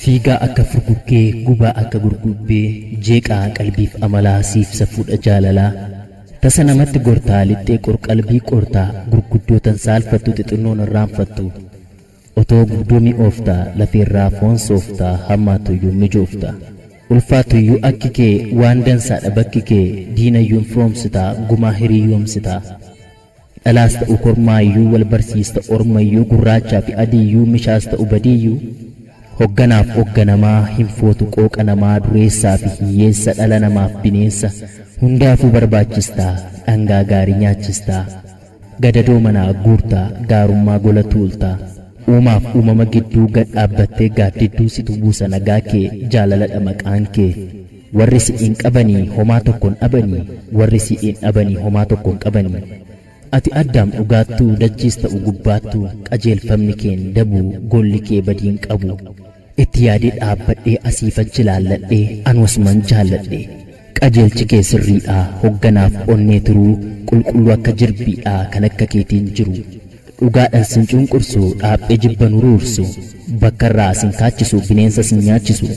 Fiigaa akka furguggee gubaa akka gurgubbee jeeqaa qalbiif amalaa siif safuudha jaalalaa tasa namatti gortaa lixxee qorqalbii qortaa gurguddootan saalfattu xixinnoon irraanfattu otoo guddoomii ooftaa lafeerraa foon sooftaa hammaatuyyuu mijooftaa ulfaatuyyuu akki kee waan dansaadha bakki kee diinayyuun firoomsitaa gumaa hiriyoomsitaa dhalaas ta'u kormaayyuu wal barsiista ormayyuu gurraachaa fi adiiyyuu mishaas ta'u badiiyyuu hogganaaf hogganamaa hinfootu qooqa namaa dureessaa fi hiyyeessa dhala namaaf bineensa hundaafuu barbaachistaa dhangaa gaarii nyaachistaa gadadoo manaa guurtaa gaarummaa gola tuultaa uumaaf uumama gidduu gad dhaabbattee gaaddidduu situ buusa nagaa kee jaalalaa maqaan kee warri si'iin qabanii homaa tokkoon dhabanii warri si'iin dhabanii homaa tokkoon qabanii ati addaam dhugaattuu dachiis ta'u gubbaattuu qajeelfamni keen dabuu golli kee badiin qabu itti yaadee dhaabbadhee asiifan jilaalladhee anwasuman jaalladhee qajeelchi kee sirriidhaa hogganaaf onnee turuu qulqulluu akka jirbiidhaa kan akka keetiin jiru dhugaadhaan sin cunqursu dhaaphee jibba nuruursu bakkarraa sin kaachisu bineensa sin nyaachisu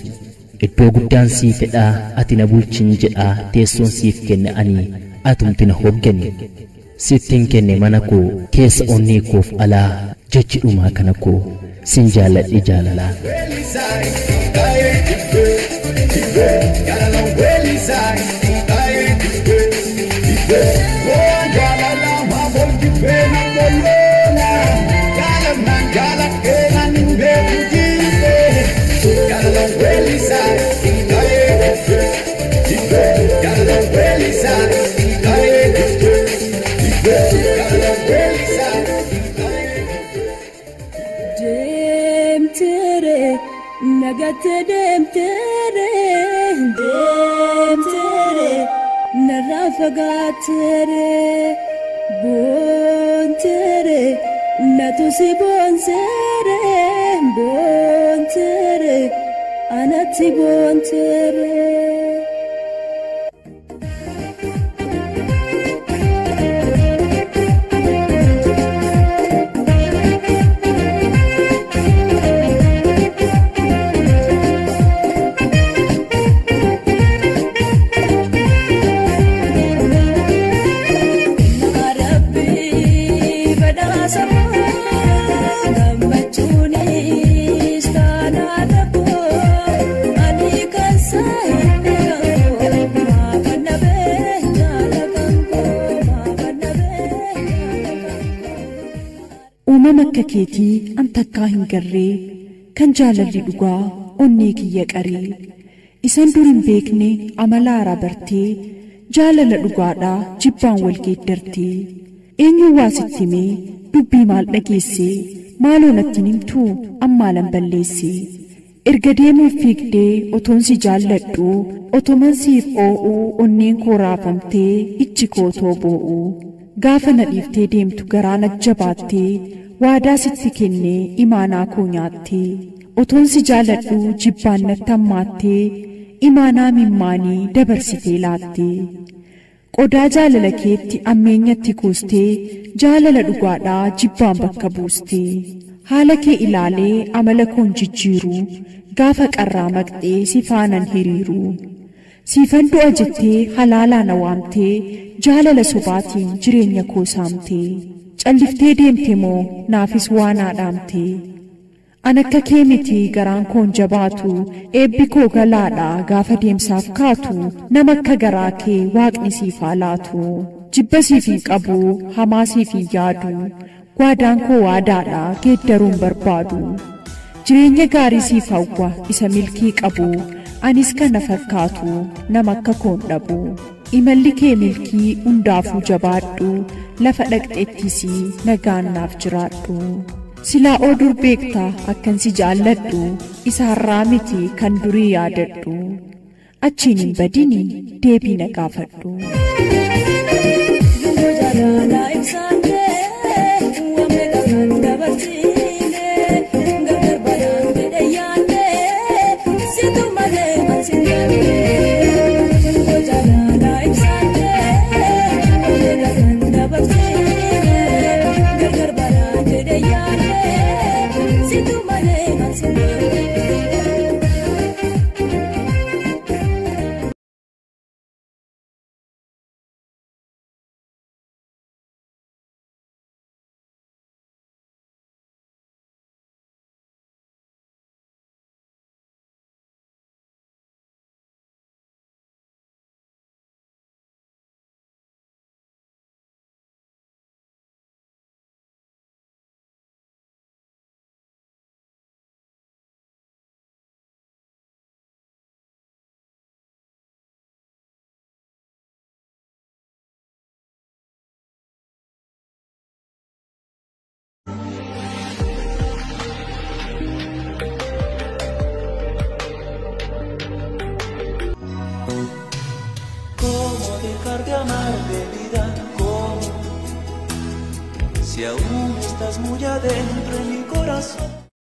iddoo guddaan sii fedhaa ati na bulchin jedhaa teessoon siif kenne ani atumti na hoggani sittiin kenne mana koo keessa onnee koof alaa jechi dhumaa kana koo sin jaalladhe jaalalaa Demtere narra fagatere bontere natusi bonsere bontere anati bontere akka keetii an takkaa hin garree kan jaalalli dhugaa onnee kiyya qaree isan dur hin beekne amala haaraa bartee jaalala dhugaadhaa jibbaan wal geeddartee eenyuun waa sitti himee dubbii maal dhageessee maaloo natti himtuu ammaalan balleessee erga deemuuf fiigdee otoon si jaalladhu otoman siif oo'uu onneen koo raafamtee ijji koo too boo'uu gaafa na dhiiftee deemtu garaa na jabaattee waadaa sitti kennee imaanaa koo nyaattee otoon si jaalladhu jibbaan natti hammaattee imaanaa mimmaanii dabarsitee laattee qodaa jaalala keetti ammeenyatti kuustee jaalala dhugaadhaa jibbaan bakka buustee haala kee ilaalee amala koon jijjiiruu gaafa qarraa maqxee si faanan hiriiruu siifan du'a jettee halaalaa na waamtee jaalala sobaatiin jireenya koo saamtee calliftee deemte moo naafis waan haadhaamtee an akka kee miti garaan koon jabaatu eebbi koo galaadhaa gaafa deemsaaf kaatu nama akka garaa kee waaqni siif haa laatu jibba siif hin qabu hamaa siif hin yaadu gwaadaan koo waadaadhaa geeddaruun barbaadu jireenya gaarii siif hawwa isa milkii qabu anis kana fakkaatu nama akka koon dhabu. Imalli kee milkii hundaafuu jabaadhu, lafa dhaqxettis nagaan naaf jiraadhu. Silaa odur beektaa akkan si jaalladhu, isa har'aa miti kan durii yaadadhu. Achiin hin badini deebii na gaafadhu. De amarte vida, ¿cómo? Si aún estás muy adentro en mi corazón.